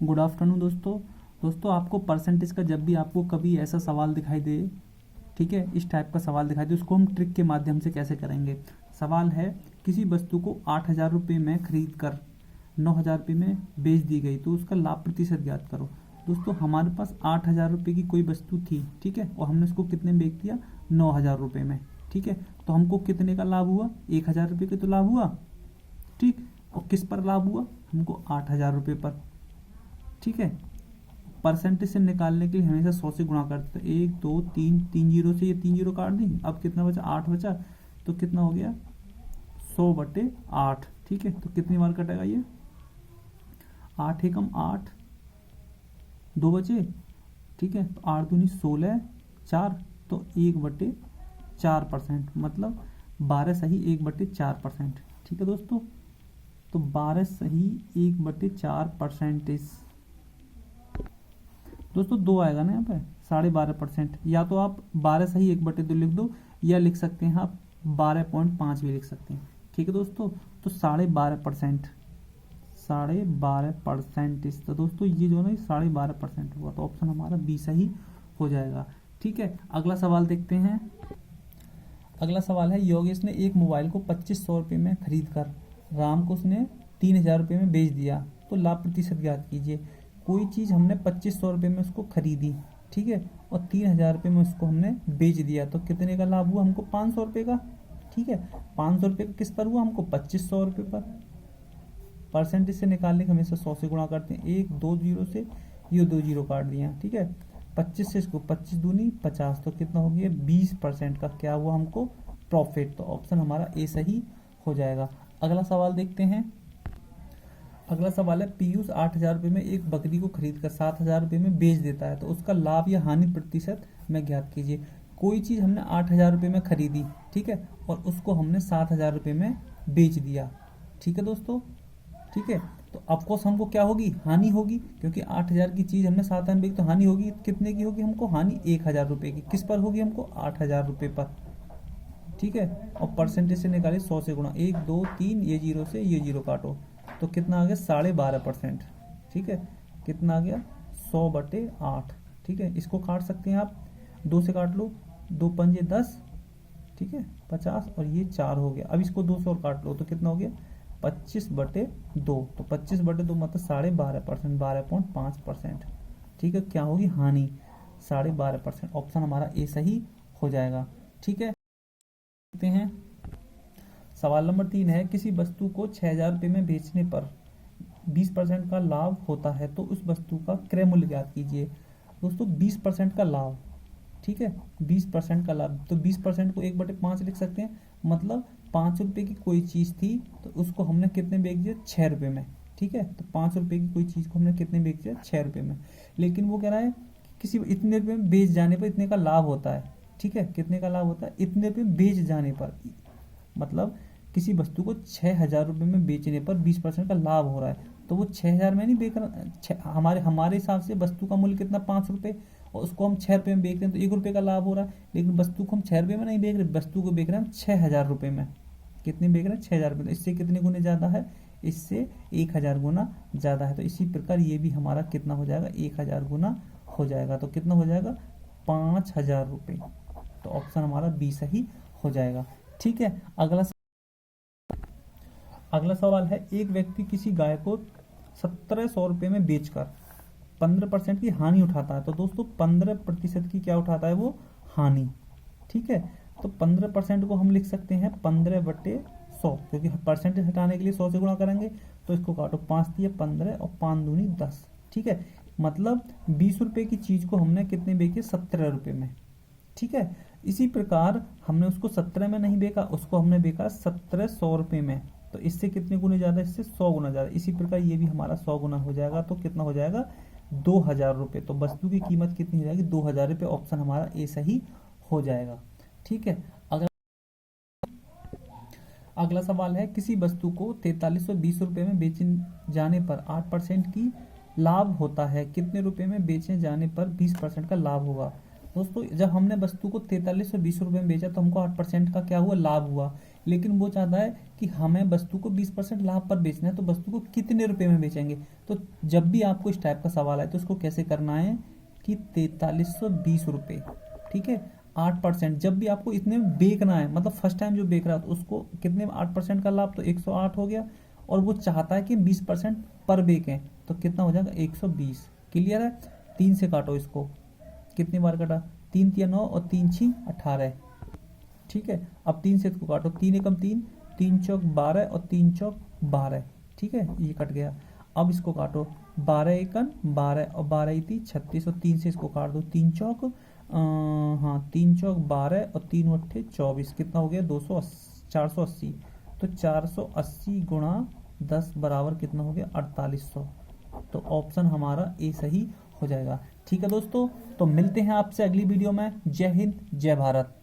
Good afternoon दोस्तों आपको percentage का जब भी आपको कभी ऐसा सवाल दिखाई दे, ठीक है, इस टाइप का सवाल दिखाई दे, उसको हम ट्रिक के माध्यम से कैसे करेंगे। सवाल है, किसी वस्तु को 8,000 रुपये में खरीद कर 9,000 रुपये में बेच दी गई तो उसका लाभ प्रतिशत ज्ञात करो। दोस्तों हमारे पास 8,000 रुपये की कोई वस्तु थी, ठीक है, और हमने उसको कितने में बेच दिया, 9,000 रुपये में, ठीक है। तो हमको कितने का लाभ हुआ, 1,000 रुपये का तो लाभ हुआ, ठीक। और किस पर लाभ हुआ, हमको 8,000 रुपये पर, ठीक है। परसेंटेज से निकालने के लिए हमेशा 100 से गुणा करते हैं। 1 2 3, 3 जीरो से ये 3 जीरो काट दी, अब कितना बचा, 8 बचा। तो कितना हो गया, 100/8, ठीक है। तो कितनी बार कटेगा ये, 8 एकम 8, 2 बचे, ठीक है। तो 8 दूनी 16, 4, तो 1/4%, मतलब 12 सही 1/4%, ठीक है दोस्तों। तो 12 सही 1/4%। दोस्तों 2 आएगा ना यहाँ पे, 12.5%। या तो आप 12 सही 1/2 लिख दो, या लिख सकते हैं आप 12.5 भी लिख सकते हैं, ठीक है दोस्तों। तो 12.5%, 12.5%। तो दोस्तों ये जो है ना 12.5% हुआ, तो ऑप्शन हमारा बी सही हो जाएगा, ठीक है। अगला सवाल देखते हैं। अगला सवाल है, योगेश ने एक मोबाइल को 2500 रुपये में खरीद कर राम को उसने 3,000 रुपये में बेच दिया, तो लाभ प्रतिशत ज्ञात कीजिए। कोई चीज़ हमने 2500 रुपये में उसको खरीदी, ठीक है, और 3,000 रुपये में उसको हमने बेच दिया, तो कितने का लाभ हुआ, हमको 500 रुपये का, ठीक है। 500 रुपये का किस पर हुआ, हमको 2500 रुपये पर। परसेंटेज से निकालने के हमेशा 100 से गुणा करते हैं। 1 2 जीरो से ये 2 जीरो काट दिया, ठीक है। 25 से इसको 25 दूनी 50, तो कितना हो गया, 20% का क्या हुआ हमको, प्रॉफिट। तो ऑप्शन हमारा ए सही हो जाएगा। अगला सवाल देखते हैं। अगला सवाल है, पीयूष 8,000 रुपये में एक बकरी को खरीद कर 7,000 रुपये में बेच देता है, तो उसका लाभ या हानि प्रतिशत में ज्ञात कीजिए। कोई चीज़ हमने 8,000 रुपये में खरीदी, ठीक है, और उसको हमने 7,000 रुपये में बेच दिया, ठीक है दोस्तों, ठीक है। तो ऑफकोर्स हमको क्या होगी, हानि होगी, क्योंकि 8,000 की चीज़ हमने 7,000 में बेची, तो हानि होगी। कितने की होगी हमको, हानि 1,000 रुपये की। किस पर होगी हमको, 8,000 रुपये पर, ठीक है। और परसेंटेज से निकालिए 100 से गुणा, 1 2 3, ये जीरो से ये जीरो काटो, तो कितना आ गया, 12.5%, ठीक है। कितना आ गया, 100/8, ठीक है। इसको काट सकते हैं आप, 2 से काट लो, 2 पंजे 10, ठीक है, 50, और ये 4 हो गया। अब इसको 2 से और काट लो, तो कितना हो गया, 25/2। तो 25/2 मतलब 12.5%, 12.5%, ठीक है। क्या होगी, हानि 12.5%। ऑप्शन हमारा ए सही हो जाएगा, ठीक है। देखते हैं। सवाल नंबर 3 है, किसी वस्तु को 6,000 रुपये में बेचने पर 20% का लाभ होता है, तो उस वस्तु का क्रय मूल्य ज्ञात कीजिए। दोस्तों 20% का लाभ, ठीक है, 20% का लाभ, तो 20% को 1/5 लिख सकते हैं। मतलब 5 रुपये की कोई चीज़ थी, तो उसको हमने कितने बेच दिया, 6 रुपये में, ठीक है। तो 5 रुपये की कोई चीज़ को हमने कितने बेच दिया, 6 रुपये में। लेकिन वो कह रहा है किसी इतने रुपये में बेच जाने पर इतने का लाभ होता है, ठीक है। कितने का लाभ होता है, इतने रुपये बेच जाने पर, मतलब किसी वस्तु को 6,000 रुपये में बेचने पर 20% का लाभ हो रहा है, तो वो 6,000 में नहीं बेच रहा। हमारे हिसाब से वस्तु का मूल्य कितना, 5 रुपये, और उसको हम 6 रुपये में बेच रहे हैं, तो 1 रुपये का लाभ हो रहा है। लेकिन वस्तु को हम 6 रुपये में नहीं बेच रहे, वस्तु को बेच रहे हैं हम 6,000 रुपये में। कितने बेच रहे हैं, 6,000 रुपये। तो इससे कितने गुने ज़्यादा है, इससे 1,000 गुना ज़्यादा है। तो इसी प्रकार ये भी हमारा कितना हो जाएगा, 1,000 गुना हो जाएगा। तो कितना हो जाएगा, 5,000 रुपये। तो ऑप्शन हमारा बी सही हो जाएगा, ठीक है। अगला सवाल है, एक व्यक्ति किसी गाय को 1,700 रुपये में बेचकर 15% की हानि उठाता है, तो दोस्तों 15% की क्या उठाता है वो, हानि, ठीक है। तो 15% को हम लिख सकते हैं 15/100, क्योंकि परसेंटेज हटाने के लिए 100 से गुणा करेंगे। तो इसको काटो, 5 दिए 15 और 5 दूनी 10, ठीक है। मतलब 20 रुपये की चीज़ को हमने कितने बेचे, 17 रुपये में, ठीक है। इसी प्रकार हमने उसको 17 में नहीं बेचा, उसको हमने बेचा 1,700 रुपये में, तो इससे कितने गुने ज़्यादा, इससे 100 गुना ज़्यादा। इसी प्रकार ये भी हमारा 100 गुना हो जाएगा, तो कितना हो जाएगा, 2,000 रुपये। तो वस्तु की कीमत कितनी हो जाएगी, 2,000 रुपये। ऑप्शन हमारा ए सही हो जाएगा, ठीक है। अगला सवाल है, किसी वस्तु को 4,320 रुपये में बेचे जाने पर 8% की लाभ होता है, कितने रुपये में बेचे जाने पर 20% का लाभ होगा। दोस्तों जब हमने वस्तु को 4,320 रुपये में बेचा, तो हमको 8% का क्या हुआ, लाभ हुआ। लेकिन वो चाहता है कि हमें वस्तु को 20% लाभ पर बेचना है, तो वस्तु को कितने रुपए में बेचेंगे। तो जब भी आपको इस टाइप का सवाल है तो उसको कैसे करना है कि 4320 रुपये, ठीक है, 8%। जब भी आपको इतने में बेचना है, मतलब फर्स्ट टाइम जो बेच रहा है तो उसको कितने में 8% का लाभ, तो 108 हो गया। और वो चाहता है कि 20% पर बेचें, तो कितना हो जाएगा 120। क्लियर है। 3 से काटो इसको, कितनी बार कटा, 3 तिया 9 और 3 6 18, ठीक है। अब 3 से इसको काटो, 3 एकम 3, 3 चौक 12 और 3 चौक 12, ठीक है, ये कट गया। अब इसको काटो, 12 एकन 12 और 12 इती 36 और 3 से इसको काट दो, 3 चौक हाँ 3 चौक 12 और 3 अट्ठे 24, कितना हो गया 480। तो 480 गुणा 10 बराबर कितना हो गया 4800। तो ऑप्शन हमारा ए सही हो जाएगा। ठीक है दोस्तों, तो मिलते हैं आपसे अगली वीडियो में। जय हिंद, जय भारत।